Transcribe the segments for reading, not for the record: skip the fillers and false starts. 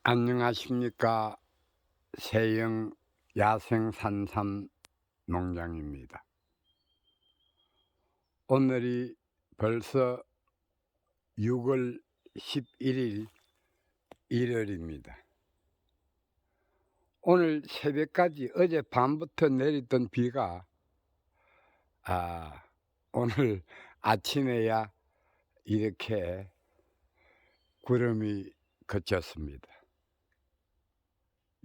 안녕하십니까. 세영 야생산삼 농장입니다. 오늘이 벌써 6월 11일 일요일입니다. 오늘 새벽까지 어젯밤부터 내리던 비가 오늘 아침에야 이렇게 구름이 그쳤습니다.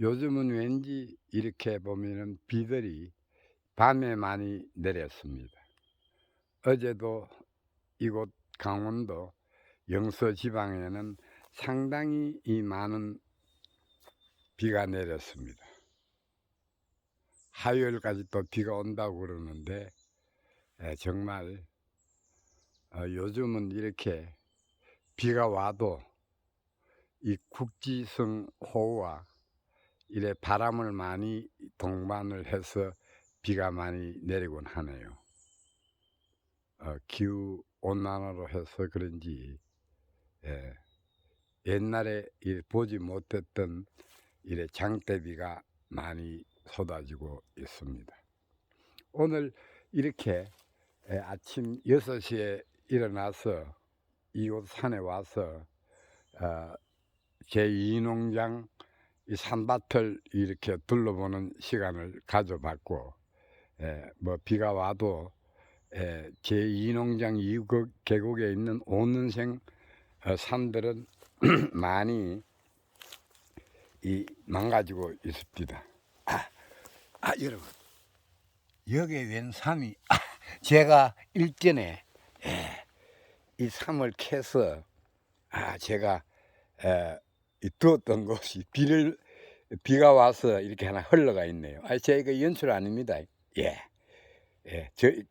요즘은 왠지 이렇게 보면은 비들이 밤에 많이 내렸습니다. 어제도 이곳 강원도 영서 지방에는 상당히 많은 비가 내렸습니다. 화요일까지 또 비가 온다고 그러는데 정말 요즘은 이렇게 비가 와도 이 국지성 호우와 이래 바람을 많이 동반을 해서 비가 많이 내리곤 하네요. 기후 온난화로 해서 그런지 옛날에 보지 못했던 이래 장대비가 많이 쏟아지고 있습니다. 오늘 이렇게 아침 6시에 일어나서 이곳 산에 와서 제 2농장 이 산밭을 이렇게 둘러보는 시간을 가져봤고, 뭐 비가 와도 제 2농장 이국 계곡에 있는 온는생 산들은 많이 망가지고 있습니다. 여러분, 여기에 웬 삼이 제가 일전에 이 삼을 캐서 제가 두었던 곳이 비가 와서 이렇게 하나 흘러가 있네요. 제가 연출 아닙니다.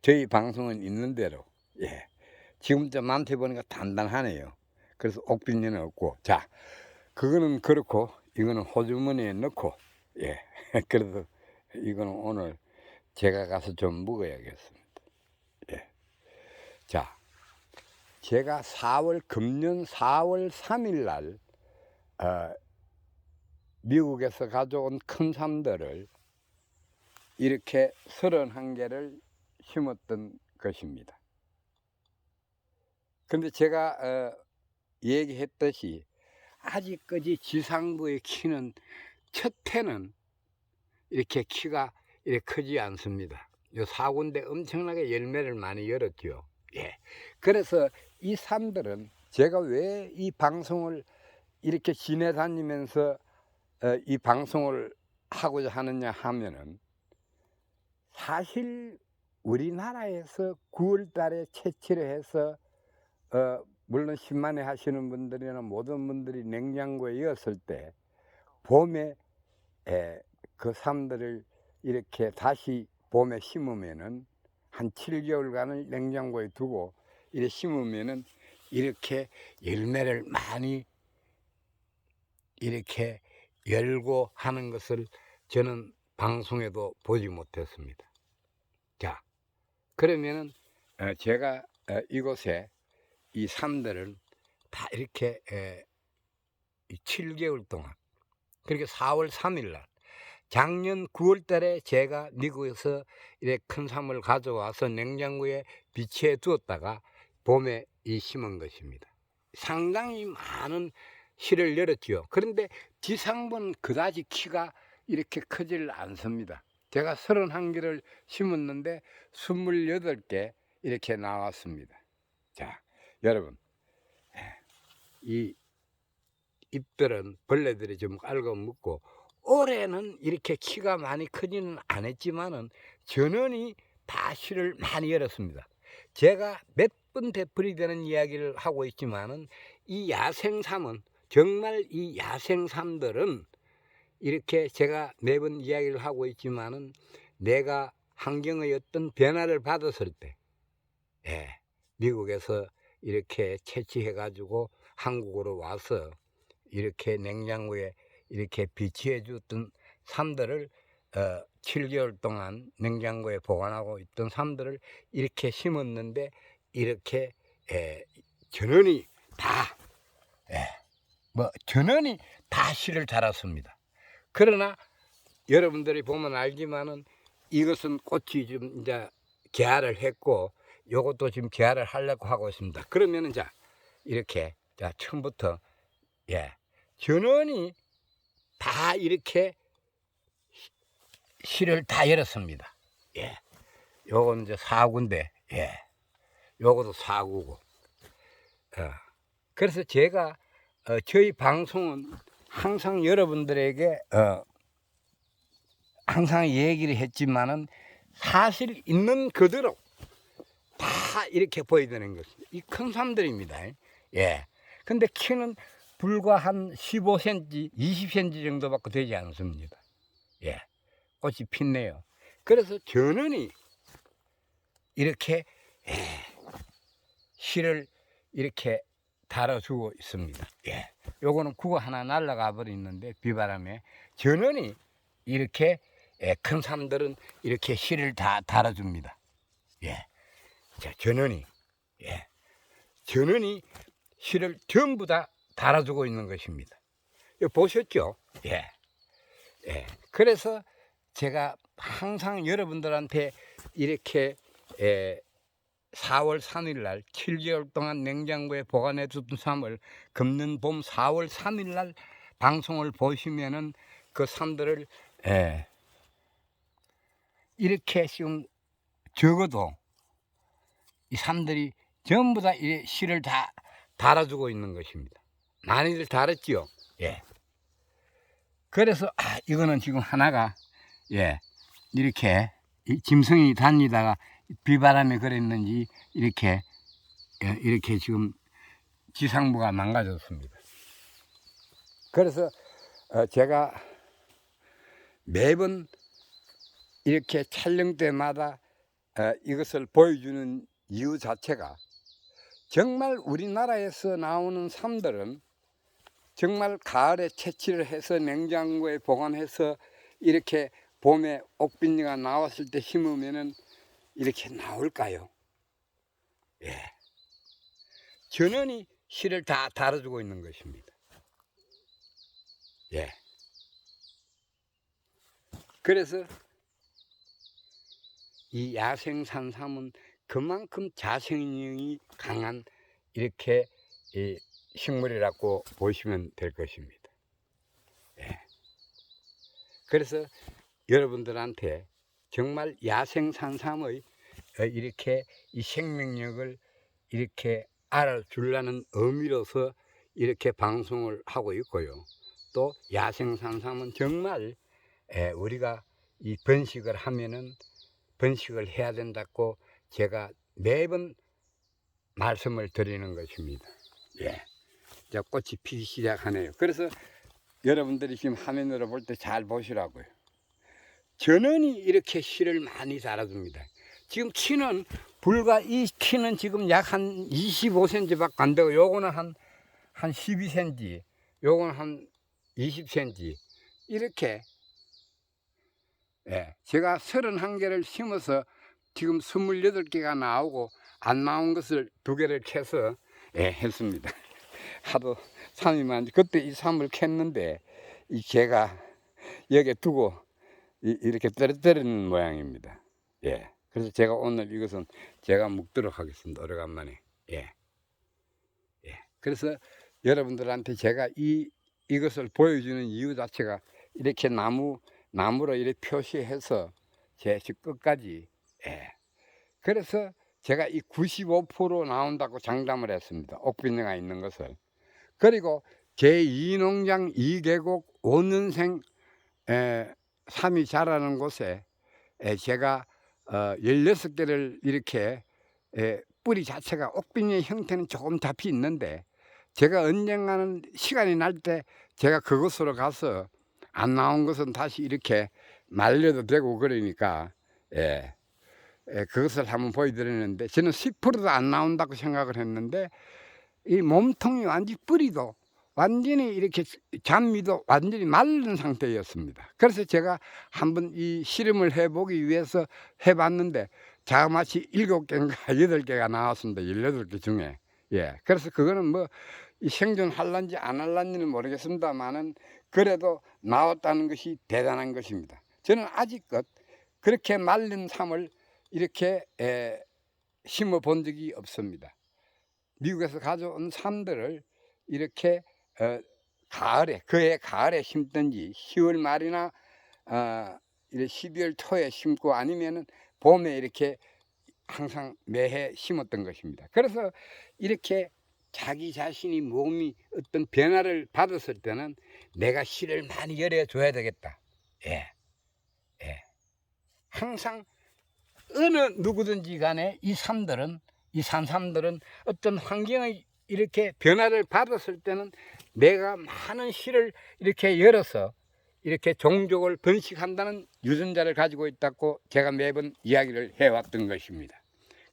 저희 방송은 있는 대로 지금 저한테 보니까 단단하네요. 그래서 옥빈이는 없고, 자, 그거는 그렇고 이거는 호주머니에 넣고, 그래도 이거는 오늘 제가 가서 좀 먹어야겠습니다. 자, 제가 금년 4월 3일 날 미국에서 가져온 큰 삼들을 이렇게 31개를 심었던 것입니다. 근데 제가 얘기했듯이 아직까지 지상부의 키는 첫 해는 이렇게 키가 이렇게 크지 않습니다. 요 4군데 엄청나게 열매를 많이 열었죠. 그래서 이 삼들은 제가 왜 이 방송을 이렇게 지내다니면서 이 방송을 하고자 하느냐 하면은, 사실 우리나라에서 9월 달에 채취를 해서 물론 신만회 하시는 분들이나 모든 분들이 냉장고에 넣었을 때 봄에 그 삶들을 이렇게 다시 봄에 심으면은 한 7개월간을 냉장고에 두고 이렇게 심으면은 이렇게 열매를 많이 이렇게 열고 하는 것을 저는 방송에도 보지 못했습니다. 자, 그러면은 제가 이곳에 이 삶들을 다 이렇게 7개월 동안, 그렇게 4월 3일 날, 작년 9월 달에 제가 미국에서 이렇게 큰 삶을 가져와서 냉장고에 비치해 두었다가 봄에 심은 것입니다. 상당히 많은 실을 열었죠. 그런데 지상부는 그다지 키가 이렇게 크질 않습니다. 제가 31개를 심었는데 28개 이렇게 나왔습니다. 자, 여러분, 이 잎들은 벌레들이 좀 깔고 묻고, 올해는 이렇게 키가 많이 크지는 않았지만은 전원이 다 실을 많이 열었습니다. 제가 몇 번 되풀이 되는 이야기를 하고 있지만은 이 야생삼은, 정말 이 야생삼들은 이렇게 제가 매번 이야기를 하고 있지만은, 내가 환경의 어떤 변화를 받았을 때 미국에서 이렇게 채취해 가지고 한국으로 와서 이렇게 냉장고에 이렇게 비치해 줬던 삶들을 7개월 동안 냉장고에 보관하고 있던 삶들을 이렇게 심었는데, 이렇게 전원이 다 뭐 전원이 다 실을 달았습니다. 그러나 여러분들이 보면 알지만은 이것은 꽃이 좀 이제 개화를 했고 요것도 지금 개화를 하려고 하고 있습니다. 그러면은 자 이렇게 자 처음부터 전원이 다 이렇게 실을 다 열었습니다. 요건 이제 사구인데 요것도 사구고 그래서 제가 저희 방송은 항상 여러분들에게 항상 얘기를 했지만은 사실 있는 그대로 다 이렇게 보여드리는 것입니다. 이 큰 삶들입니다. 근데 키는 불과 한 15cm, 20cm 정도밖에 되지 않습니다. 꽃이 핀네요. 그래서 전원이 이렇게 실을 이렇게 달아주고 있습니다. 요거는 국어 하나 날아가 버리는데 비바람에 전원이 이렇게 큰 삶들은 이렇게 실을 다 달아줍니다. 자, 전원이 전원이 실을 전부 다 달아주고 있는 것입니다. 이거 보셨죠? 그래서 제가 항상 여러분들한테 이렇게 4월 3일 날 7개월 동안 냉장고에 보관해 둔 삶을 금년 봄 4월 3일 날 방송을 보시면은 그 삶들을 이렇게 지금 적어도 이 삶들이 전부 다 이 실을 다 달아주고 있는 것입니다. 많이들 달았지요. 그래서 이거는 지금 하나가 이렇게 이 짐승이 다니다가 비바람에 그랬는지 이렇게 지금 지상부가 망가졌습니다. 그래서 제가 매번 이렇게 촬영 때마다 이것을 보여주는 이유 자체가 정말 우리나라에서 나오는 삶들은 정말 가을에 채취를 해서 냉장고에 보관해서 이렇게 봄에 옥빈이가 나왔을 때 심으면은 이렇게 나올까요? 전원이 실을 다 달아주고 있는 것입니다. 그래서 이 야생 산삼은 그만큼 자생력이 강한 이렇게 식물이라고 보시면 될 것입니다. 그래서 여러분들한테 정말 야생 산삼의 이렇게 이 생명력을 이렇게 알아주려는 의미로서 이렇게 방송을 하고 있고요. 또 야생 산삼은 정말 우리가 이 번식을 하면은 번식을 해야 된다고 제가 매번 말씀을 드리는 것입니다. 자, 꽃이 피기 시작하네요. 그래서 여러분들이 지금 화면으로 볼 때 잘 보시라고요. 전원이 이렇게 실을 많이 달아줍니다. 지금 키는 불과 이 키는 지금 약 한 25cm밖에 안 되고 요거는 한 12cm, 요거는 한 20cm 이렇게 제가 31개를 심어서 지금 28개가 나오고 안 나온 것을 2개를 캐서 했습니다. 하도 삶이 많지. 그때 이 삶을 캤는데 이 개가 여기에 두고 이렇게 떨어뜨리는 모양입니다. 그래서 제가 오늘 이것은 제가 묶도록 하겠습니다. 오래간만에. 그래서 여러분들한테 제가 이것을 보여주는 이유 자체가 이렇게 나무로 이렇게 표시해서 제 끝까지 그래서 제가 이 95% 나온다고 장담을 했습니다. 옥빈이가 있는 것을. 그리고 제2농장 2계곡 5년생 삼이 자라는 곳에 제가 16개를 이렇게 뿌리 자체가 옥빈이의 형태는 조금 잡히 있는데 제가 언젠가는 시간이 날 때 제가 그곳으로 가서 안 나온 것은 다시 이렇게 말려도 되고 그러니까 그것을 한번 보여드리는데 저는 10%도 안 나온다고 생각을 했는데 이 몸통이 완전히 뿌리도 완전히 이렇게 잔미도 완전히 마른 상태였습니다. 그래서 제가 한번 이 실험을 해보기 위해서 해봤는데 자그마치 7개인가 8개가 나왔습니다. 18개 중에. 그래서 그거는 뭐 이 생존할란지 안 할란지는 모르겠습니다만은 그래도 나왔다는 것이 대단한 것입니다. 저는 아직껏 그렇게 말린 삶을 이렇게 심어 본 적이 없습니다. 미국에서 가져온 삶들을 이렇게 가을에, 그해 가을에 심든지 10월 말이나 12월 초에 심고 아니면은 봄에 이렇게 항상 매해 심었던 것입니다. 그래서 이렇게 자기 자신이 몸이 어떤 변화를 받았을 때는 내가 씨를 많이 열어줘야 되겠다. 예, 예. 항상 어느 누구든지 간에 이 산삼들은 어떤 환경의 이렇게 변화를 받았을 때는 내가 많은 씨를 이렇게 열어서 이렇게 종족을 번식한다는 유전자를 가지고 있다고 제가 매번 이야기를 해왔던 것입니다.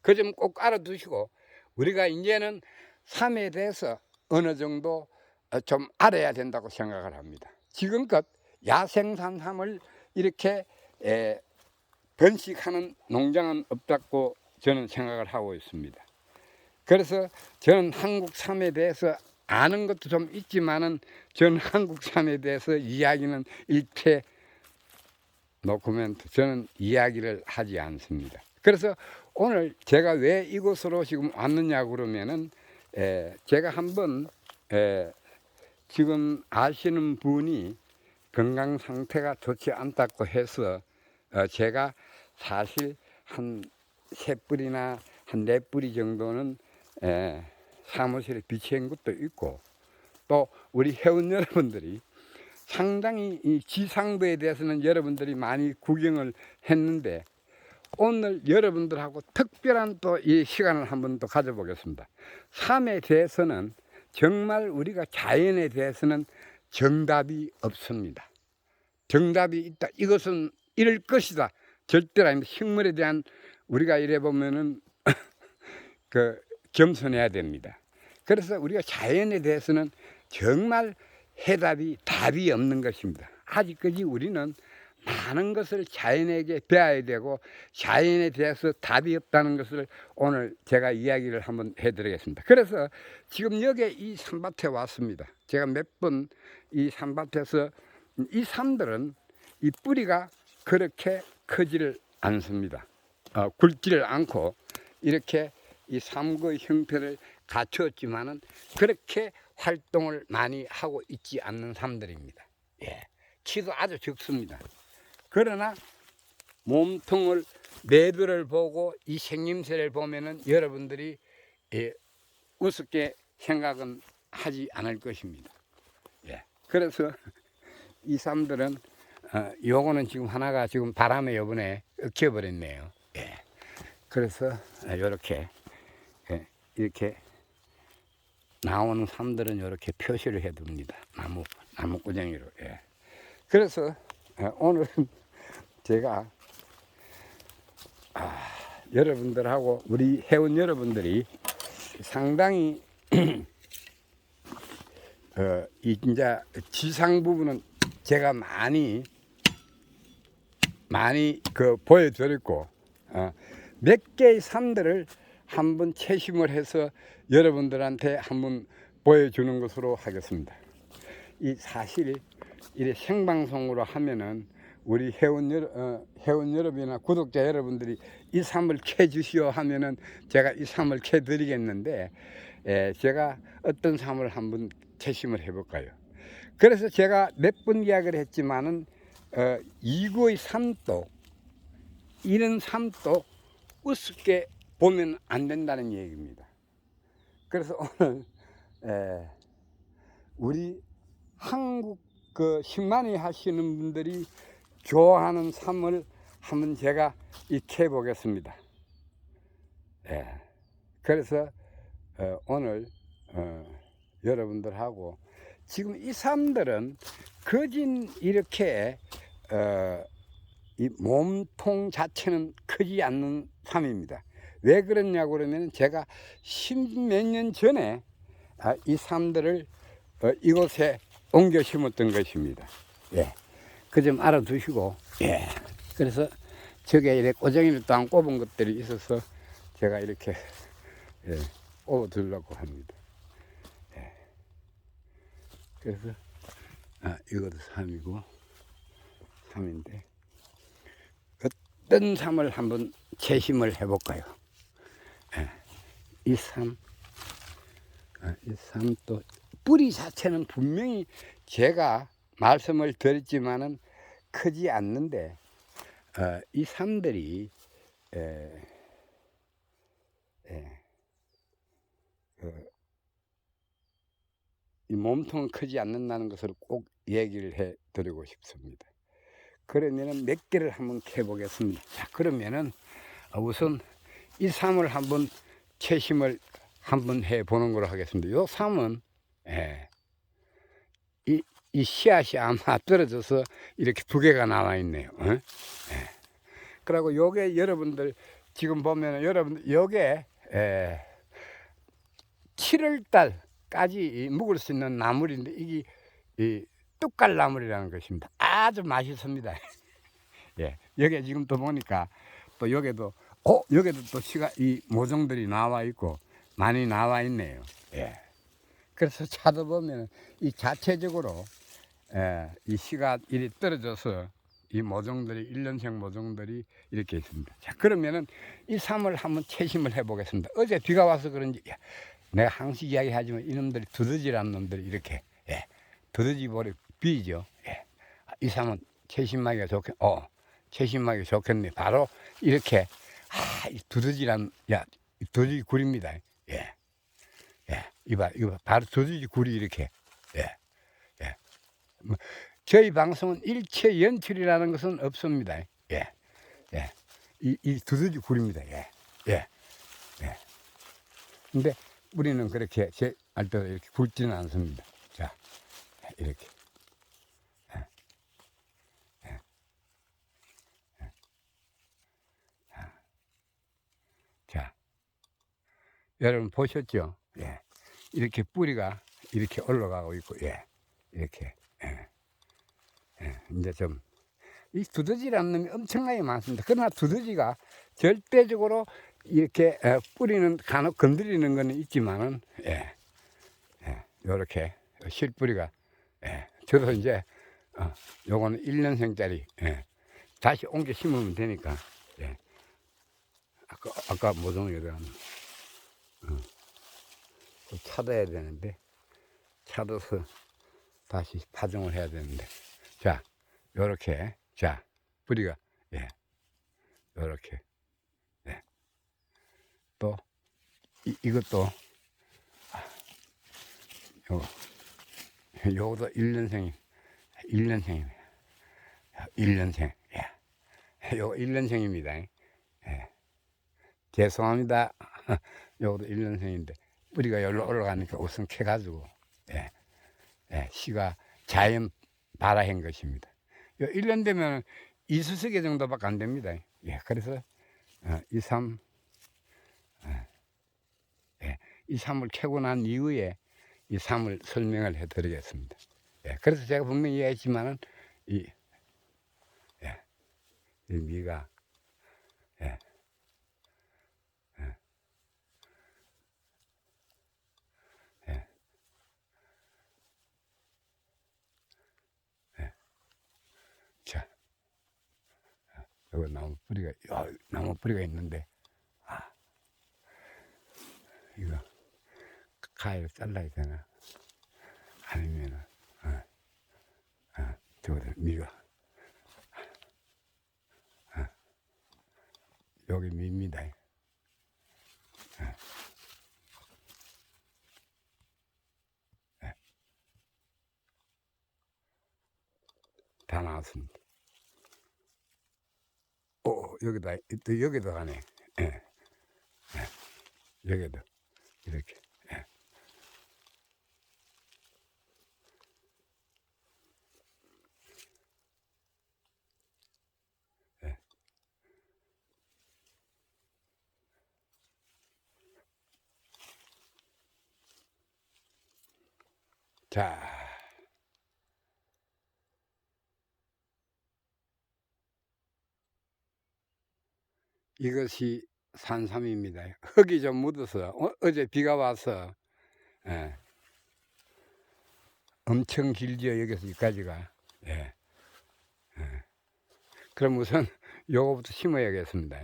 그 점 꼭 알아두시고 우리가 이제는 삶에 대해서 어느 정도 좀 알아야 된다고 생각을 합니다. 지금껏 야생산삼을 이렇게 번식하는 농장은 없다고 저는 생각을 하고 있습니다. 그래서 저는 한국 삶에 대해서 아는 것도 좀 있지만은 저는 한국 삶에 대해서 이야기는 일체 노코멘트, 저는 이야기를 하지 않습니다. 그래서 오늘 제가 왜 이곳으로 지금 왔느냐 그러면은 제가 한번 지금 아시는 분이 건강 상태가 좋지 않다고 해서 제가 사실 한 3뿌리나 한 4뿌리 정도는 사무실에 비치한 것도 있고, 또 우리 회원 여러분들이 상당히 이 지상부에 대해서는 여러분들이 많이 구경을 했는데 오늘 여러분들하고 특별한 또 이 시간을 한번 또 가져보겠습니다. 삶에 대해서는 정말 우리가 자연에 대해서는 정답이 없습니다. 정답이 있다, 이것은 이럴 것이다, 절대로 아닙니다. 식물에 대한 우리가 이래 보면은 겸손해야 됩니다. 그래서 우리가 자연에 대해서는 정말 해답이, 답이 없는 것입니다. 아직까지 우리는 많은 것을 자연에게 배워야 되고 자연에 대해서 답이 없다는 것을 오늘 제가 이야기를 한번 해드리겠습니다. 그래서 지금 여기 이 산밭에 왔습니다. 제가 몇 번 이 산밭에서 이 산들은 이 뿌리가 그렇게 크지를 않습니다. 굵지를 않고 이렇게 이 삼의 형태를 갖추었지만은 그렇게 활동을 많이 하고 있지 않는 삶들입니다. 예, 키도 아주 적습니다. 그러나 몸통을 내부를 보고 이 생김새를 보면은 여러분들이 우습게 생각은 하지 않을 것입니다. 예, 그래서 이 삶들은 요거는 지금 하나가 지금 바람에 요번에 엉켜버렸네요. 예, 그래서 요렇게 이렇게 나오는 삶들은 이렇게 표시를 해둡니다. 나무구덩이로. 예. 그래서 오늘은 제가 여러분들하고 우리 회원 여러분들이 상당히 이제 지상 부분은 제가 많이 보여드렸고 몇 개의 삶들을 한번 채심을 해서 여러분들한테 한번 보여주는 것으로 하겠습니다. 이 사실 이 생방송으로 하면은 우리 회원 여러분이나 구독자 여러분들이 이 삶을 캐 주시오 하면은 제가 이 삶을 캐 드리겠는데 제가 어떤 삶을 한번 채심을 해 볼까요? 그래서 제가 몇 번 이야기를 했지만은 이구의 삶도, 이런 삶도 우습게 보면 안 된다는 얘기입니다. 그래서 오늘 우리 한국 식만이 하시는 분들이 좋아하는 삶을 한번 제가 익혀 보겠습니다. 그래서 오늘 여러분들하고 지금 이 삶들은 거진 이렇게 이 몸통 자체는 크지 않는 삶입니다. 왜 그러냐고 그러면 제가 10몇 년 전에 이 삶들을 이곳에 옮겨 심었던 것입니다. 예, 그 점 알아두시고, 예, 그래서 저게 이렇게 꼬쟁이를 또 안 꼽은 것들이 있어서 제가 이렇게 꼽아두려고 합니다. 예. 그래서 이것도 3이고 3인데 어떤 3을 한번 재심을 해볼까요? 이 3, 이 3또 뿌리 자체는 분명히 제가 말씀을 드렸지만은 크지 않는데 이 3들이 이 몸통은 크지 않는다는 것을 꼭 얘기를 해 드리고 싶습니다. 그러면은 몇 개를 한번 캐 보겠습니다. 자, 그러면은 우선 이 3을 한번 채심을 한번 해 보는 걸로 하겠습니다. 요 3은 이 씨앗이 아마 떨어져서 이렇게 두 개가 나와 있네요. 그리고 요게 여러분들 지금 보면 여러분들 요게 7월달까지 묵을 수 있는 나물인데 이게 이 뚝갈나물이라는 것입니다. 아주 맛있습니다. 예, 여기 지금 또 보니까 또 여기도 여기도 또 이 모종들이 나와 있고 많이 나와 있네요. 예. 그래서 찾아보면 이 자체적으로 이 씨가 이리 떨어져서 이 모종들이 1년생 모종들이 이렇게 있습니다. 자, 그러면은 이 3을 한번 채심을 해 보겠습니다. 어제 비가 와서 그런지 내가 항상 이야기하지만 이놈들이 두더지라는 놈들이 이렇게 두더지 볼에 비죠. 이 3은 채심하기가 채심하기 좋겠네. 바로 이렇게 이 두더지란 두더지 굴입니다. 이봐 바로 두더지 굴이 이렇게 저희 방송은 일체 연출이라는 것은 없습니다. 이 두더지 굴입니다. 근데 우리는 그렇게 제 알대로 이렇게 굵지는 않습니다. 자, 이렇게. 자, 여러분 보셨죠? 이렇게 뿌리가 이렇게 올라가고 있고, 이렇게. 이제 좀, 이 두더지라는 놈이 엄청나게 많습니다. 그러나 두더지가 절대적으로 이렇게 뿌리는 간혹 건드리는 거는 있지만은, 요렇게 실뿌리가, 저도 이제, 요거는 1년생짜리, 다시 옮겨 심으면 되니까, 아까 모종이랑, 찾아야 되는데, 찾아서 다시 파종을 해야 되는데, 자, 요렇게, 자, 뿌리가, 요렇게, 또, 이것도, 요것도 1년생입니다. 1년생. 요거 1년생입니다. 죄송합니다. 요것도 1년생인데, 뿌리가 여기로 올라가니까 우선 캐가지고, 씨가 자연 발화한 것입니다. 1년 되면 2수세기 정도밖에 안 됩니다. 그래서, 이 3을 캐고 난 이후에 이 3을 설명을 해 드리겠습니다. 그래서 제가 분명히 이야기했지만은, 이 미가, 자, 여기 나무 뿌리가 있는데, 이거, 가위로 잘라야 되나? 아니면은, 저거를 미가, 여기 미입니다. 다 나왔습니다. 여기다, 또 여기도 가네. 여기도, 이렇게. 자, 이것이 산삼입니다. 흙이 좀 묻어서 어제 비가 와서 엄청 길죠. 여기서 여기까지가. 예. 그럼 우선 요거부터 심어야겠습니다.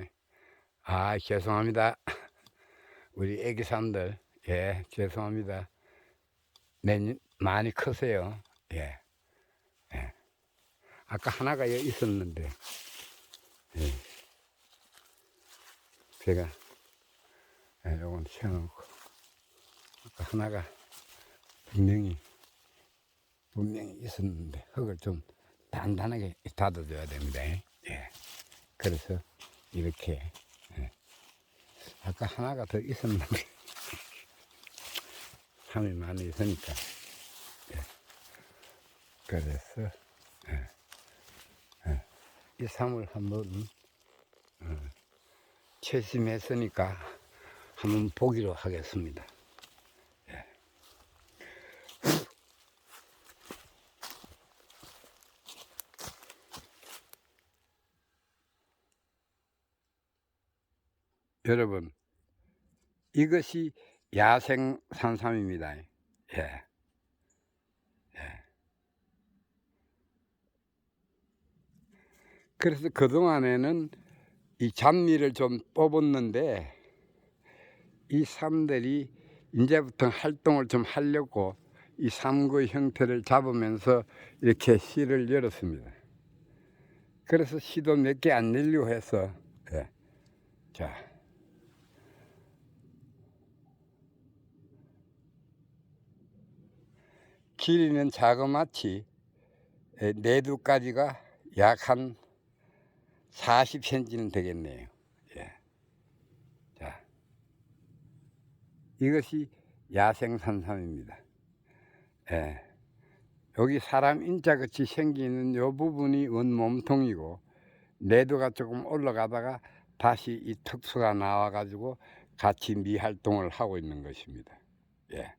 아, 죄송합니다. 우리 애기삼들, 예, 죄송합니다. 많이 크세요. 예. 예. 아까 하나가 여기 있었는데, 예. 제가, 예, 요건 세워놓고, 아까 하나가 분명히 있었는데, 흙을 좀 단단하게 닫아줘야 됩니다. 예. 그래서, 이렇게, 예. 아까 하나가 더 있었는데, 함이 많이 있으니까, 예. 그래서, 예. 예. 이 삶을 한번, 채심했으니까, 한번 보기로 하겠습니다. 예. 여러분, 이것이 야생 산삼입니다. 예. 예. 그래서 그동안에는 이 잡미를 좀 뽑았는데, 이 삶들이 이제부터 활동을 좀 하려고 이 삶의 형태를 잡으면서 이렇게 씨를 열었습니다. 그래서 씨도 몇 개 안 열려고 해서, 예. 자, 길이는 자그마치 내두까지가 약 한 40cm는 되겠네요. 예. 자, 이것이 야생 산삼입니다. 예. 여기 사람 인자같이 생기는 이 부분이 원 몸통이고, 내두가 조금 올라가다가 다시 이 턱수가 나와 가지고 같이 미활동을 하고 있는 것입니다. 예.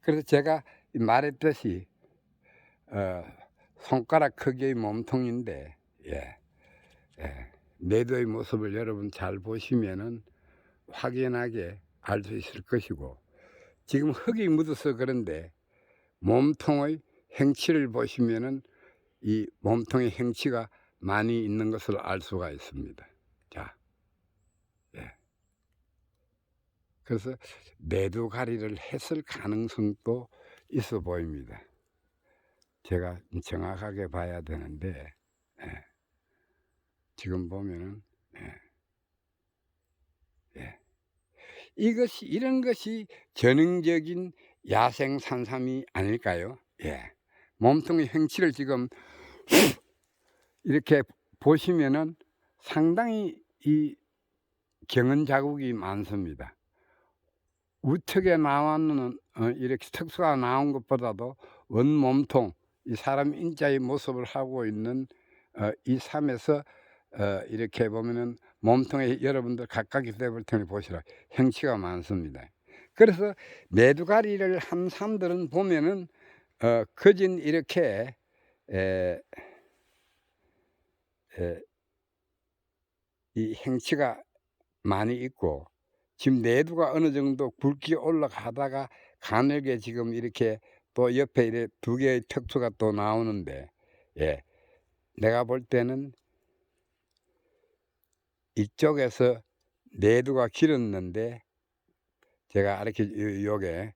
그래서 제가 말했듯이 손가락 크기의 몸통인데, 예. 예. 내두의 모습을 여러분 잘 보시면은 확연하게 알 수 있을 것이고, 지금 흙이 묻어서 그런데 몸통의 행치를 보시면은 이 몸통의 행치가 많이 있는 것을 알 수가 있습니다. 자, 예. 그래서 내두가리를 했을 가능성도 있어 보입니다. 제가 정확하게 봐야 되는데, 예. 지금 보면은, 예. 예. 이런 것이 전형적인 야생 산삼이 아닐까요? 예. 몸통의 행치를 지금 이렇게 보시면은 상당히 이 경은 자국이 많습니다. 우측에 나왔는 이렇게 턱수가 나온 것보다도 원 몸통, 이 사람 인자의 모습을 하고 있는 이 삶에서 이렇게 보면은 몸통에 여러분들 각각이 되볼 테니 보시라, 형치가 많습니다. 그래서 내두가리를 한 삶들은 보면은 거진 이렇게 이 행치가 많이 있고, 지금 내두가 어느 정도 굵게 올라가다가 가늘게 지금 이렇게 또 옆에 이렇게 두 개의 턱수가 또 나오는데, 예, 내가 볼 때는 이쪽에서 내두가 길었는데, 제가 이렇게 요게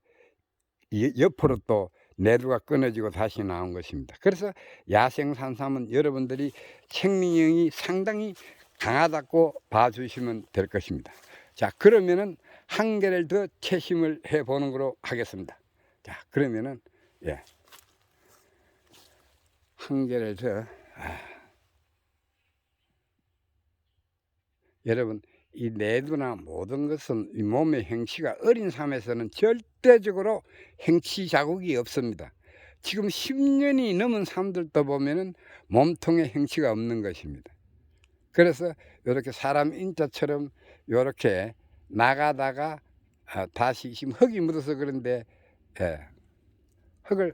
옆으로 또 내두가 끊어지고 다시 나온 것입니다. 그래서 야생 산삼은 여러분들이 생명력이 상당히 강하다고 봐주시면 될 것입니다. 자, 그러면은 한 개를 더 채심을 해 보는 거로 하겠습니다. 자, 그러면은, 예, 한 개를 더, 여러분, 이 내두나 모든 것은 이 몸의 행치가 어린 삶에서는 절대적으로 행치 자국이 없습니다. 지금 10년이 넘은 삶들도 보면은 몸통에 행치가 없는 것입니다. 그래서 이렇게 사람 인자처럼 이렇게 나가다가 다시 지금 흙이 묻어서 그런데, 예, 흙을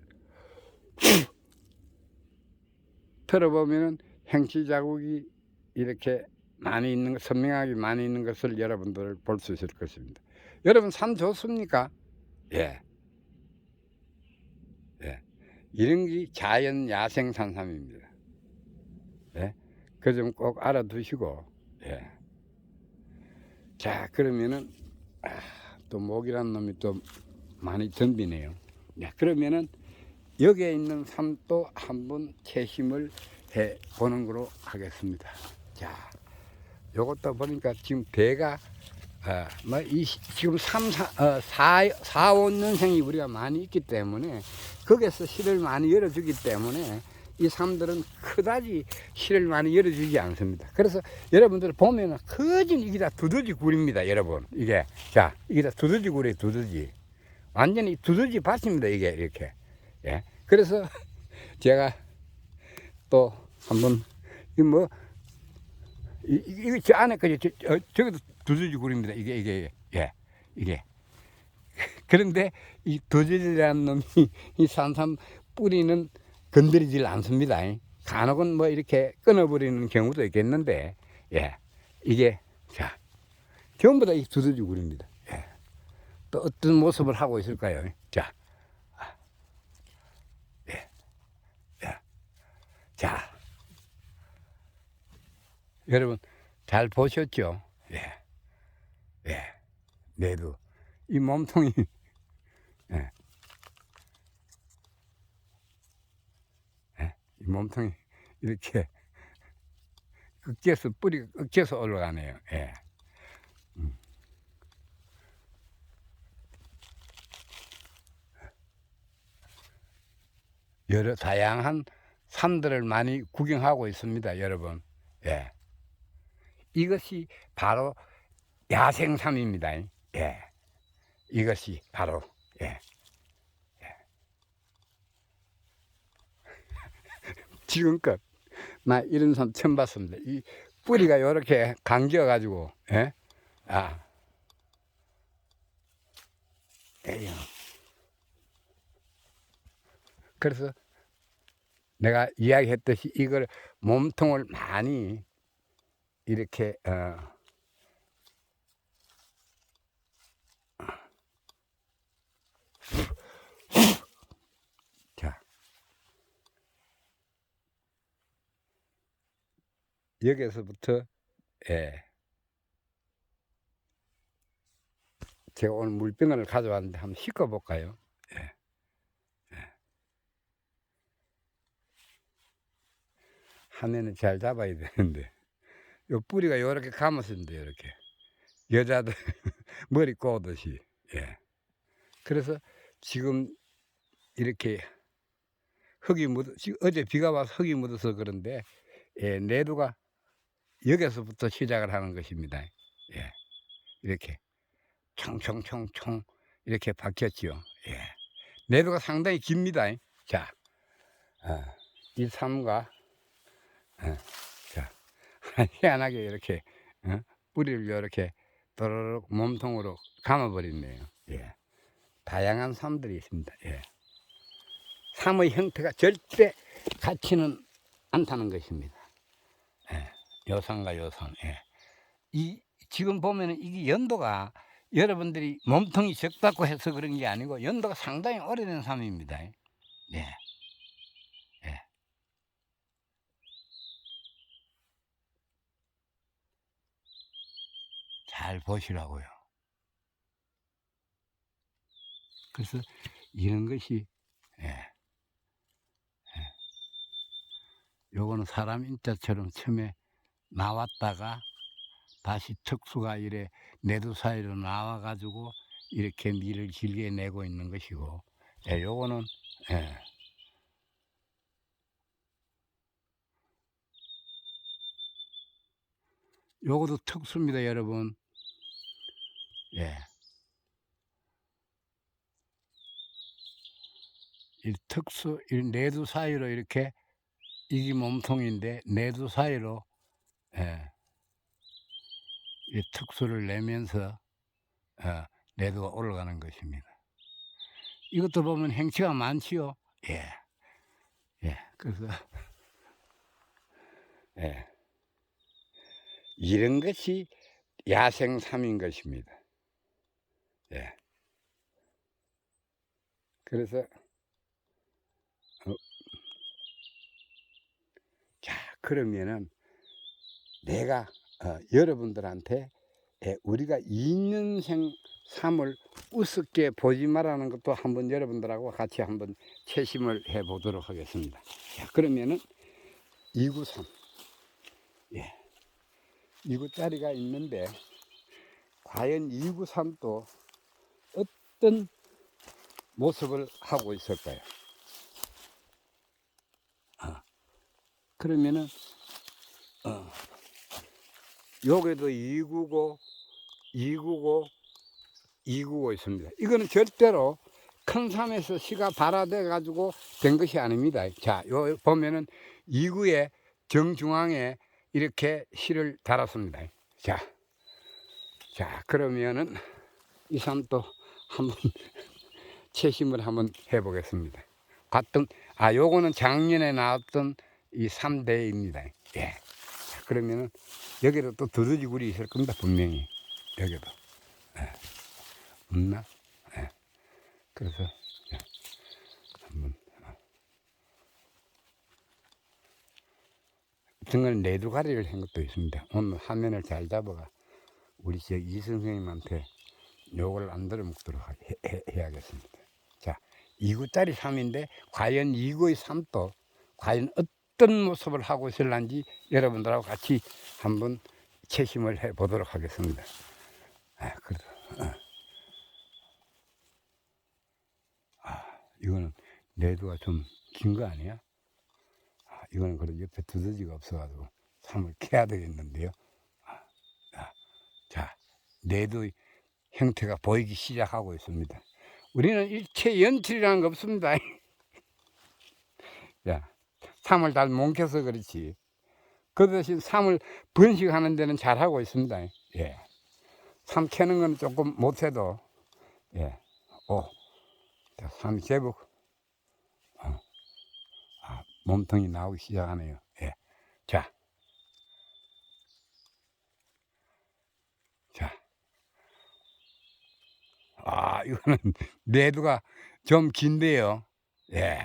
털어보면은 행치 자국이 이렇게 많이 있는 것, 선명하게 많이 있는 것을 여러분들 볼 수 있을 것입니다. 여러분, 산 좋습니까? 예. 예. 이런 게 자연 야생 산삼입니다. 예? 그 점 꼭 알아두시고. 예. 자, 그러면은 또 목이란 놈이 또 많이 덤비네요. 야, 그러면은 여기에 있는 삶도 한번 채심을 해 보는 거로 하겠습니다. 자, 요것도 보니까 지금 배가 지금 4, 5년생이 우리가 많이 있기 때문에 거기에서 실을 많이 열어주기 때문에 이 삶들은 그다지 실을 많이 열어주지 않습니다. 그래서 여러분들 보면은 커진 이게 다 두더지 굴입니다, 여러분. 이게 이게 다 두더지 굴이에요, 두더지. 완전히 두더지 밭입니다, 이게 이렇게. 예. 그래서 제가 또 한번 이거 저 안에 저기도 두더지 굴입니다. 이게 이게. 그런데 이 두더지라는 놈이 이 산삼 뿌리는 건드리질 않습니다. 간혹은 뭐 이렇게 끊어버리는 경우도 있겠는데, 예, 이게 전부 다 이 두더지 굴입니다. 예. 또 어떤 모습을 하고 있을까요? 자, 예, 예. 자, 여러분 잘 보셨죠? 예, 예. 내도 이 몸통이 예, 예. 이 몸통이 이렇게 꺾여서 뿌리가 꺾여서 올라가네요. 예. 여러 다양한 산들을 많이 구경하고 있습니다, 여러분. 예. 이것이 바로 야생삼입니다. 예. 이것이 바로 예. 지금껏 나 이런 삶 처음 봤습니다. 이 뿌리가 이렇게 감겨 가지고 예? 에휴. 그래서 내가 이야기했듯이 이걸 몸통을 많이 이렇게 자, 여기서부터 예. 제가 오늘 물병을 가져왔는데 한번 씻어 볼까요? 예. 화면을 잘 잡아야 되는데 요 뿌리가 이렇게 감았습니다. 이렇게 여자들 머리 꼬듯이. 예. 그래서 지금 이렇게 흙이 어제 비가 와서 흙이 묻어서 그런데 예, 내두가 여기서부터 시작을 하는 것입니다. 예. 이렇게 총총총총 이렇게 박혔지요. 예. 내두가 상당히 깁니다. 자, 이 삶과 자, 희한하게 이렇게 뿌리를 이렇게 도로록 몸통으로 감아버렸네요. 예. 다양한 삶들이 있습니다. 예. 삶의 형태가 절대 같지는 않다는 것입니다. 예. 요산과 요산. 예. 지금 보면은 이게 연도가 여러분들이 몸통이 적다고 해서 그런 게 아니고 연도가 상당히 오래된 삶입니다. 예. 예. 잘 보시라고요. 그래서 이런 것이 요거는 사람 인자처럼 처음에 나왔다가 다시 특수가 이래 내두 사이로 나와 가지고 이렇게 밀을 길게 내고 있는 것이고 요거는 요것도 특수입니다, 여러분. 예. 이 특수, 이 내두 사이로 이렇게 이게 몸통인데 내두 사이로 이 특수를 내면서 내두가 올라가는 것입니다. 이것도 보면 행치가 많지요. 예. 예. 그래서 예. 이런 것이 야생삼인 것입니다. 예. 그래서 그러면은 내가 여러분들한테 우리가 2년생 3을 우습게 보지 말라는 것도 한번 여러분들하고 같이 한번 채심을 해 보도록 하겠습니다. 자, 그러면은 293. 예. 2구짜리가 있는데, 과연 293도 어떤 모습을 하고 있을까요? 그러면은, 여기도 299, 299, 299 있습니다. 이거는 절대로 큰 삶에서 시가 발화돼 가지고 된 것이 아닙니다. 자, 요 보면은 2구의 정중앙에 이렇게 시를 달았습니다. 자, 그러면은 이 삶도 한번 채심을 한번 해보겠습니다. 요거는 작년에 나왔던 이 3대입니다. 예. 자, 그러면은 여기도 또 두더지굴이 있을 겁니다. 분명히. 여기도. 예. 없나? 예. 그래서, 예. 한번. 등을 네두가리를 한 것도 있습니다. 오늘 화면을 잘 잡아가 우리 이 선생님한테 요걸 안 들어먹도록 해야겠습니다. 자, 2구짜리 3인데 과연 2구의 3도 과연 어떤 모습을 하고 있을런지 여러분들하고 같이 한번 채심을 해 보도록 하겠습니다. 그래도 이거는 내두가 좀 긴 거 아니야? 이거는 그래도 옆에 두더지가 없어가지고 3을 캐야 되겠는데요. 자, 내두 형태가 보이기 시작하고 있습니다. 우리는 일체 연출이라는 거 없습니다. 야, 3을 잘 못 캐서 그렇지. 그 대신 3을 번식하는 데는 잘하고 있습니다. 예. 3 캐는 건 조금 못해도, 예. 3이 제법, 몸통이 나오기 시작하네요. 예. 자. 이거는 내두가 좀 긴데요. 예.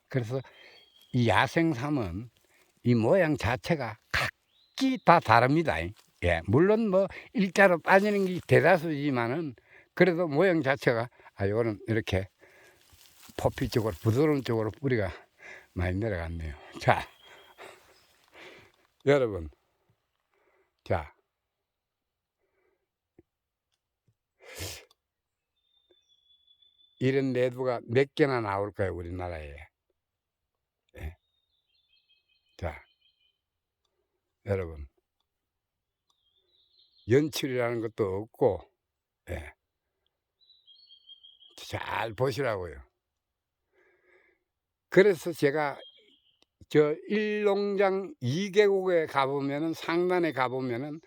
그래서 이 야생삼은 이 모양 자체가 각기 다 다릅니다. 예. 물론 뭐 일자로 빠지는 게 대다수지만은 그래도 모양 자체가 이거는 이렇게 포피 쪽으로 부드러운 쪽으로 뿌리가 많이 내려갔네요. 자, 여러분, 자, 이런 내두가 몇 개나 나올까요, 우리나라에? 예. 자, 여러분, 연출이라는 것도 없고, 예. 잘 보시라고요. 그래서 제가 저 일농장 2계곡에 가보면은, 상단에 가보면은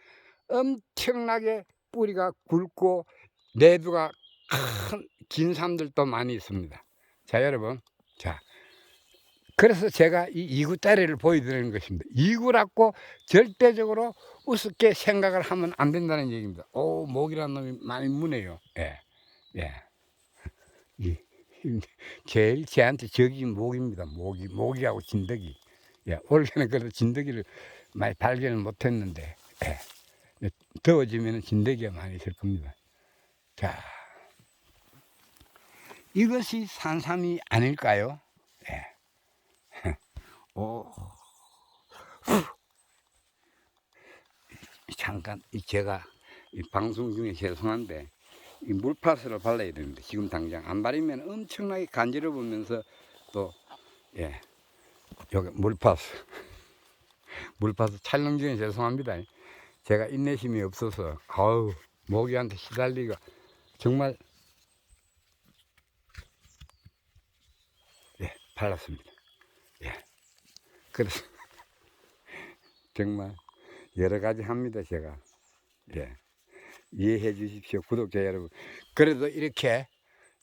엄청나게 뿌리가 굵고 내두가 긴 삶들도 많이 있습니다. 자, 여러분, 자, 그래서 제가 이 2구짜리를 보여드리는 것입니다. 2구라고 절대적으로 우습게 생각을 하면 안 된다는 얘기입니다. 목이라는 놈이 많이 무네요. 예, 예. 제일 제한테 적이 목입니다. 모기하고 진드기. 예, 올해는 그래도 진드기를 많이 발견을 못했는데, 예, 더워지면 진드기가 많이 있을 겁니다. 자, 이것이 산삼이 아닐까요? 예. 잠깐, 제가 이 방송 중에 죄송한데, 이 물파스를 발라야 되는데, 지금 당장 안 바르면 엄청나게 간지러우면서 또, 예, 여기 물파스 촬영 중에 죄송합니다. 제가 인내심이 없어서, 모기한테 시달리가 정말, 예, 발랐습니다. 예. 그래서, 정말, 여러 가지 합니다, 제가. 예. 이해해 주십시오, 구독자 여러분. 그래도 이렇게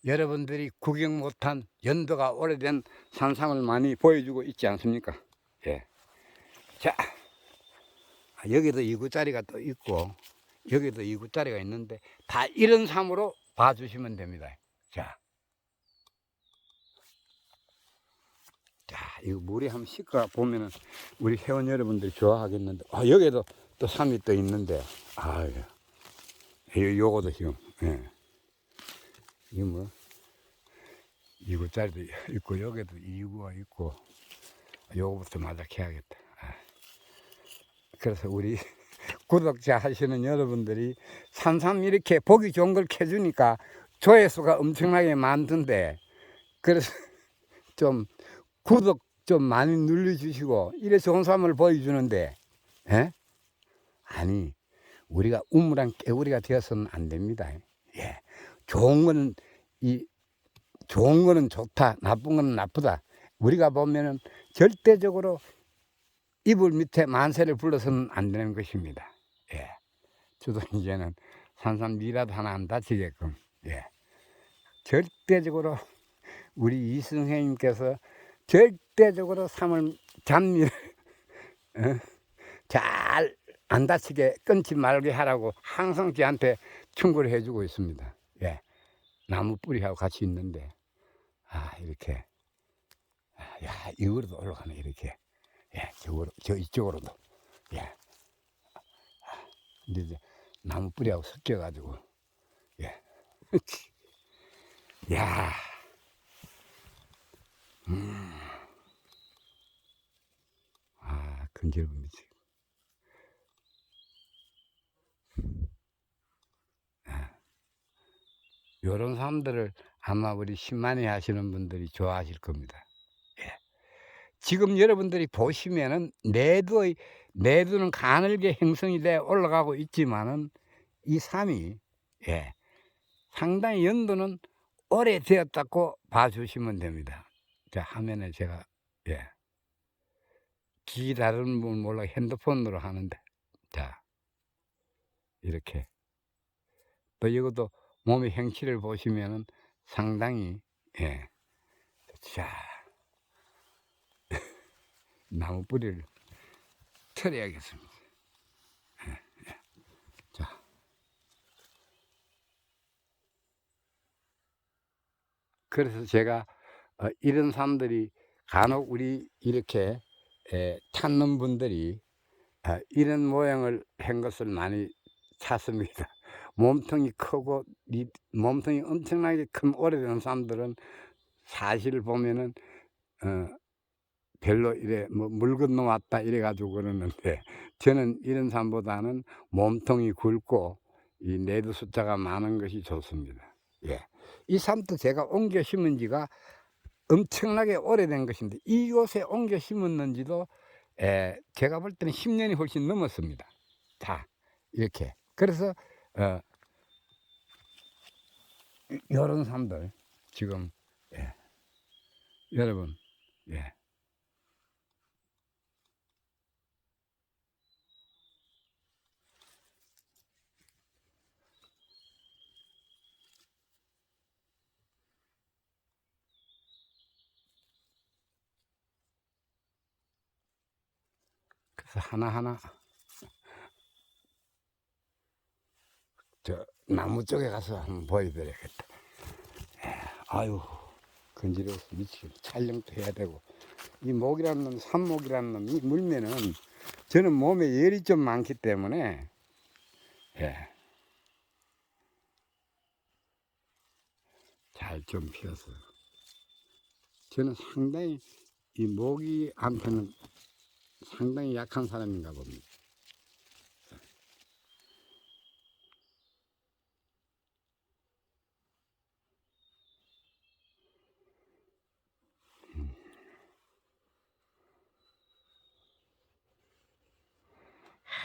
여러분들이 구경 못한 연도가 오래된 산삼을 많이 보여주고 있지 않습니까? 예. 자, 여기도 2구짜리가 또 있고, 여기도 2구짜리가 있는데, 다 이런 삶으로 봐주시면 됩니다. 자, 이거 물에 한번 씻어 보면은 우리 회원 여러분들이 좋아하겠는데, 여기에도 또 삶이 또 있는데, 요거도 지금, 예. 이거 뭐, 2구짜리도 있고, 여기도 2구가 있고, 요거부터 마작해야겠다. 그래서 우리 구독자 하시는 여러분들이 산삼 이렇게 보기 좋은 걸 캐주니까 조회수가 엄청나게 많던데, 그래서 좀 구독 좀 많이 눌러주시고 이래 좋은 삶을 보여주는데, 예? 아니 우리가 우물안 깨구리가 되어서는 안 됩니다. 예, 좋은 거는 좋은 거는 좋다, 나쁜 거는 나쁘다. 우리가 보면은 절대적으로 이불 밑에 만세를 불러서는 안 되는 것입니다. 예, 저도 이제는 산삼 미라도 하나 안 다치게끔, 예, 절대적으로 우리 이승혜님께서 절대적으로 잡미를 잘 안 다치게 끊지 말게 하라고 항상 저한테 충고를 해주고 있습니다. 예, 나무 뿌리하고 같이 있는데, 이렇게, 이거로도 올라가네, 이렇게. 예, 저 이쪽으로도. 예. 근데 이제 나무 뿌리하고 섞여가지고, 예. 야, 근질분이지. 요런 사람들을 아마 우리 신만이 하시는 분들이 좋아하실 겁니다. 예. 지금 여러분들이 보시면은 내두는 가늘게 형성이 돼 올라가고 있지만은 이 삶이, 예, 상당히 연도는 오래되었다고 봐주시면 됩니다. 자, 화면에 제가, 예, 기 다루는 분 몰라 핸드폰으로 하는데, 자, 이렇게 또 이것도 몸의 형체를 보시면은 상당히, 예, 자, 나무 뿌리를 털어야겠습니다. 자, 그래서 제가 이런 사람들이 간혹 우리 이렇게 찾는 분들이 이런 모양을 한 것을 많이 찾습니다. 몸통이 크고 몸통이 엄청나게 큰 오래된 사람들은 사실 보면은 별로 이래 뭐 물 건너 왔다 이래 가지고 그러는데, 저는 이런 사람보다는 몸통이 굵고 이 내두 숫자가 많은 것이 좋습니다. 예. 이 삶도 제가 옮겨 심은 지가 엄청나게 오래된 것인데, 이곳에 옮겨 심었는지도 제가 볼 때는 10년이 훨씬 넘었습니다. 자, 이렇게. 그래서 요런 사람들 지금, 예, 여러분, 예, 그래서 하나하나 저 나무 쪽에 가서 한번 보여드려야겠다. 아유, 건지러워서 미치겠네. 촬영도 해야 되고. 이 목이라는 놈, 산목이라는 놈이 물면은 저는 몸에 열이 좀 많기 때문에, 예, 잘 좀 피어서. 저는 상당히 이 모기한테는 상당히 약한 사람인가 봅니다.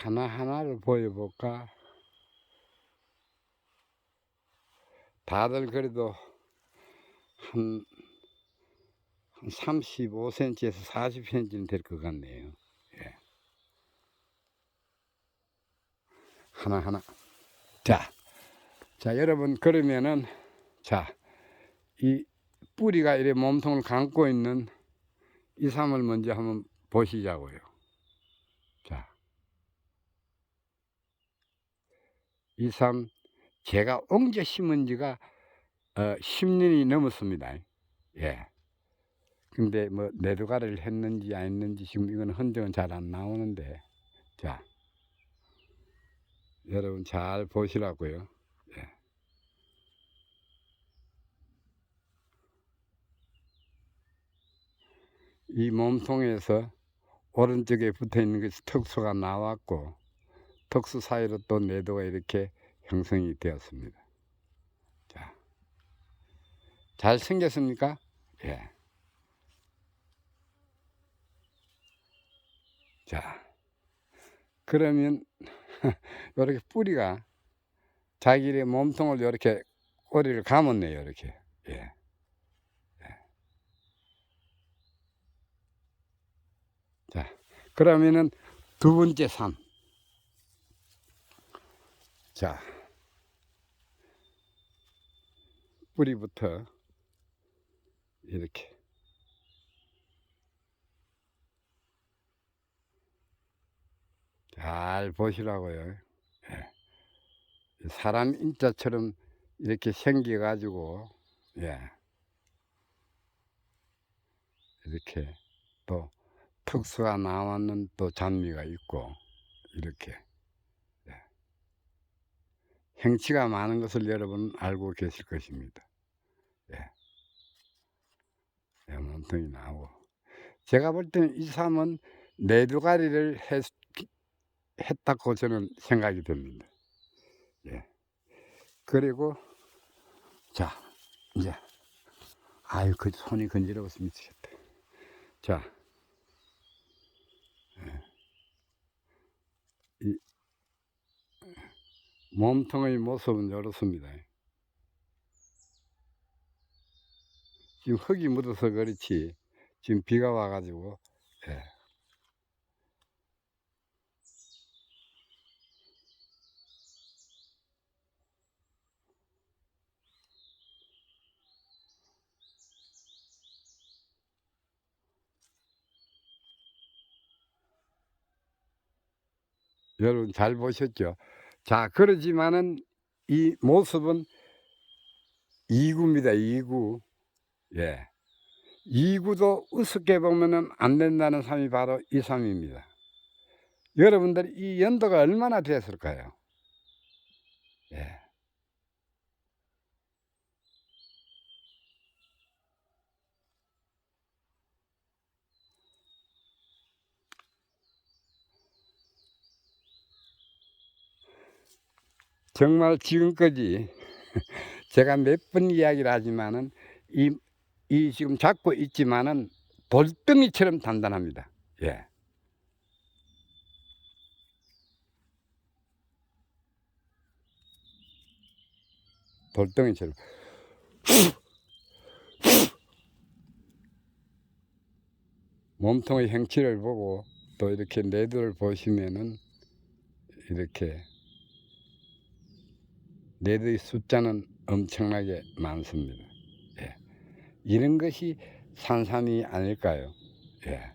하나하나를 보여볼까? 다들 그래도 한 35cm에서 40cm는 될 것 같네요. 예. 하나하나. 자, 여러분, 그러면은, 자, 이 뿌리가 이렇게 몸통을 감고 있는 이 삶을 먼저 한번 보시자고요. 자, 이 삶, 제가 옮겨 심은 지가 10년이 넘었습니다. 예. 근데 뭐 내두가리를 했는지 안 했는지 지금 이건 흔적은 잘 안 나오는데, 자, 여러분 잘 보시라고요. 예. 이 몸통에서 오른쪽에 붙어 있는 것이 턱수가 나왔고, 턱수 사이로 또 내두가 이렇게 형성이 되었습니다. 자, 잘 생겼습니까? 예. 자, 그러면 이렇게 뿌리가 자기의 몸통을 이렇게 꼬리를 감았네요. 이렇게. 예. 자, 그러면은 두 번째 삶. 자, 뿌리부터 이렇게. 잘 보시라고요. 예. 사람 인자처럼 이렇게 생겨가지고, 예. 이렇게 또 특수가 나왔는 또 잔미가 있고, 이렇게. 예. 행치가 많은 것을 여러분 알고 계실 것입니다. 예. 예, 몸통이 나오고. 제가 볼 때는 이 삶은 내두가리를 했다고 저는 생각이 듭니다. 예. 그리고, 자, 이제, 아유, 그 손이 건지러워서 미치겠다. 자, 이 몸통의 모습은 이렇습니다. 지금 흙이 묻어서 그렇지, 지금 비가 와가지고, 예. 여러분 잘 보셨죠? 자, 그러지만은 이 모습은 이구입니다. 이구. 예. 이구도 우습게 보면은 안 된다는 삶이 바로 이 삶입니다. 여러분들 이 연도가 얼마나 됐을까요? 예. 정말 지금까지 제가 몇 번 이야기를 하지만은 이 지금 잡고 있지만은 돌덩이처럼 단단합니다. 예. 돌덩이처럼. 몸통의 형체를 보고 또 이렇게 내두를 보시면은 이렇게 내두의 숫자는 엄청나게 많습니다. 예. 이런 것이 산삼이 아닐까요? 예.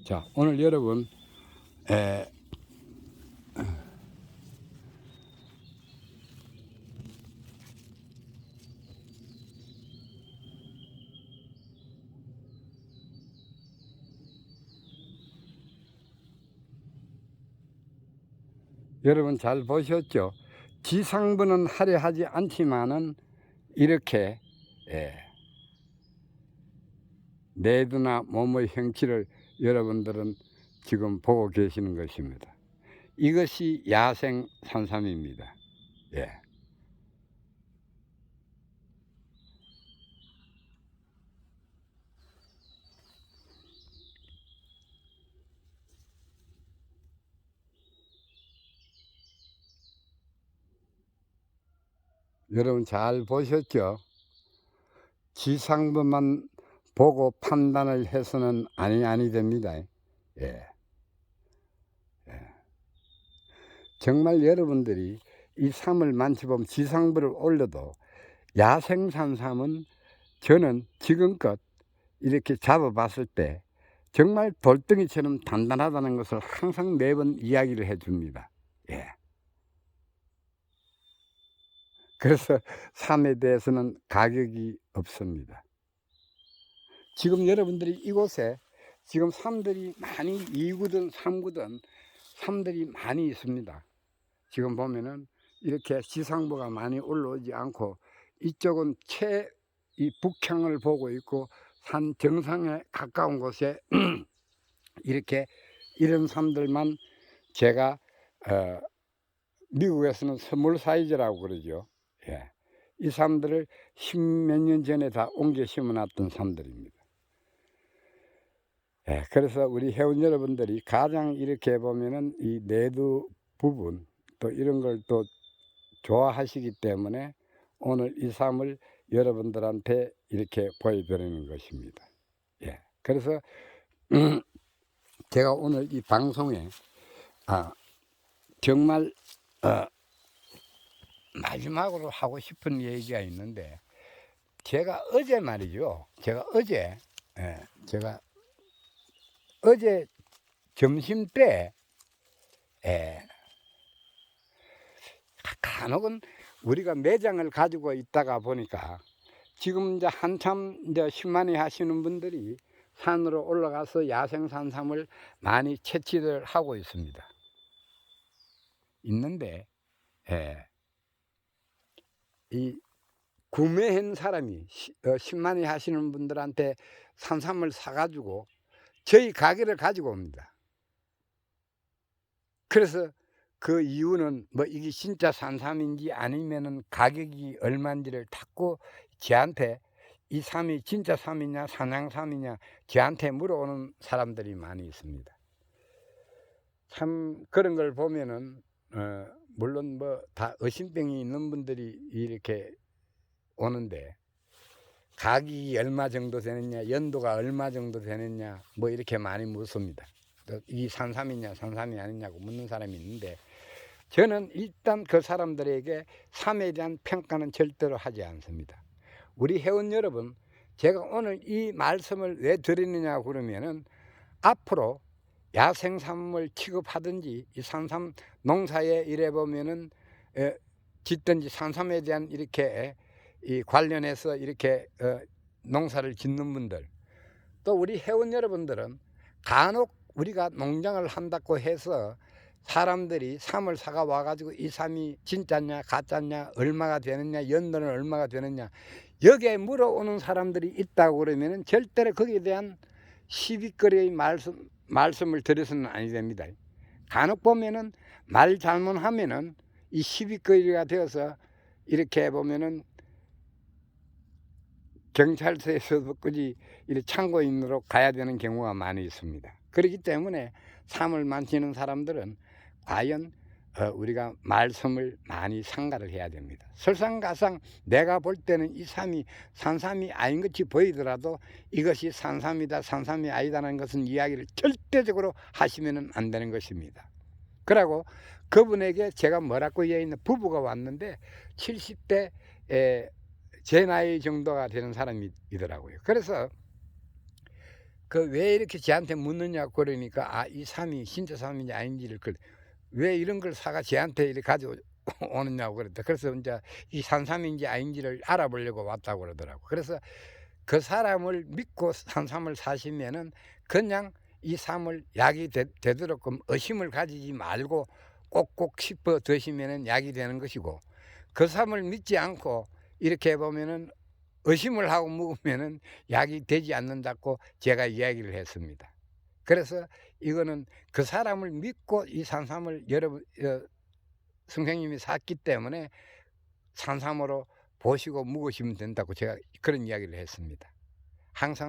자, 오늘 여러분, 여러분 잘 보셨죠? 지상부는 하려 하지 않지만은 이렇게, 예, 내두나 몸의 형체를 여러분들은 지금 보고 계시는 것입니다. 이것이 야생 산삼입니다. 예. 여러분 잘 보셨죠? 지상부만 보고 판단을 해서는 아니 됩니다. 예. 예. 정말 여러분들이 이 삶을 만져보면 지상부를 올려도 야생산삼은 저는 지금껏 이렇게 잡아봤을 때 정말 돌덩이처럼 단단하다는 것을 항상 매번 이야기를 해줍니다. 예. 그래서 삶에 대해서는 가격이 없습니다. 지금 여러분들이 이곳에 지금 삶들이 많이 2구든 3구든 삶들이 많이 있습니다. 지금 보면은 이렇게 지상부가 많이 올라오지 않고 이쪽은 이 북향을 보고 있고 산 정상에 가까운 곳에 이렇게 이런 삶들만 제가 미국에서는 스몰 사이즈라고 그러죠. 예. 이 삶들을 10몇 년 전에 다 옮겨 심어놨던 삶들입니다. 예. 그래서 우리 회원 여러분들이 가장 이렇게 보면은 이 내두 부분 또 이런 걸 또 좋아하시기 때문에 오늘 이 삶을 여러분들한테 이렇게 보여드리는 것입니다. 예. 그래서 제가 오늘 이 방송에 정말 마지막으로 하고 싶은 얘기가 있는데 제가 어제 말이죠. 제가 어제 점심 때 간혹은 우리가 매장을 가지고 있다가 보니까 지금 이제 한참 이제 심만히 하시는 분들이 산으로 올라가서 야생 산삼을 많이 채취를 하고 있습니다. 있는데 이 구매한 사람이 심만히 하시는 분들한테 산삼을 사가지고 저희 가게를 가지고 옵니다. 그래서 그 이유는 뭐 이게 진짜 산삼인지 아니면은 가격이 얼마인지를 닫고 저한테 이 삼이 진짜 삼이냐 산양삼이냐 저한테 물어오는 사람들이 많이 있습니다. 참 그런 걸 보면은 물론 뭐 다 의심병이 있는 분들이 이렇게 오는데 가격이 얼마 정도 되느냐 연도가 얼마 정도 되느냐 뭐 이렇게 많이 묻습니다. 이 산삼이냐 산삼이 아니냐고 묻는 사람이 있는데 저는 일단 그 사람들에게 삶에 대한 평가는 절대로 하지 않습니다. 우리 회원 여러분, 제가 오늘 이 말씀을 왜 드리느냐 그러면은 앞으로 야생산물 취급하든지 이 산삼 농사에 이래 보면은 짓든지 산삼에 대한 이렇게 이 관련해서 이렇게 농사를 짓는 분들 또 우리 회원 여러분들은 간혹 우리가 농장을 한다고 해서 사람들이 삼을 사가 와가지고 이 삼이 진짜냐 가짜냐 얼마가 되느냐 연도는 얼마가 되느냐 여기에 물어오는 사람들이 있다고 그러면은 절대로 거기에 대한 시비거리의 말씀을 드려서는 아니 됩니다. 간혹 보면은 말 잘못하면은 이 시비거리가 되어서 이렇게 보면은 경찰서에서도 굳이 이렇게 참고인으로 가야 되는 경우가 많이 있습니다. 그렇기 때문에 삼을 만지는 사람들은 과연 우리가 말씀을 많이 상가를 해야 됩니다. 설상가상 내가 볼 때는 이 삼이 산삼이 아닌 것이 보이더라도 이것이 산삼이다 산삼이 아니다라는 것은 이야기를 절대적으로 하시면 안 되는 것입니다. 그러고 그분에게 제가 뭐라고 이야기했나 부부가 왔는데 70대 제 나이 정도가 되는 사람이더라고요. 그래서 그 왜 이렇게 저한테 묻느냐고 그러니까 이 삼이 진짜 삼인지 아닌지를 왜 이런 걸 사가 저한테 이렇게 가지고 오느냐고 그랬다. 그래서 이제 이 산삼인지 아닌지를 알아보려고 왔다고 그러더라고. 그래서 그 사람을 믿고 산삼을 사시면은 그냥 이 삼을 약이 되도록끔 의심을 가지지 말고 꼭꼭 씹어 드시면은 약이 되는 것이고 그 삼을 믿지 않고 이렇게 보면은 의심을 하고 먹으면은 약이 되지 않는다고 제가 이야기를 했습니다. 그래서 이거는 그 사람을 믿고 이 산삼을 여러분 선생님이 샀기 때문에 산삼으로 보시고 묵으시면 된다고 제가 그런 이야기를 했습니다. 항상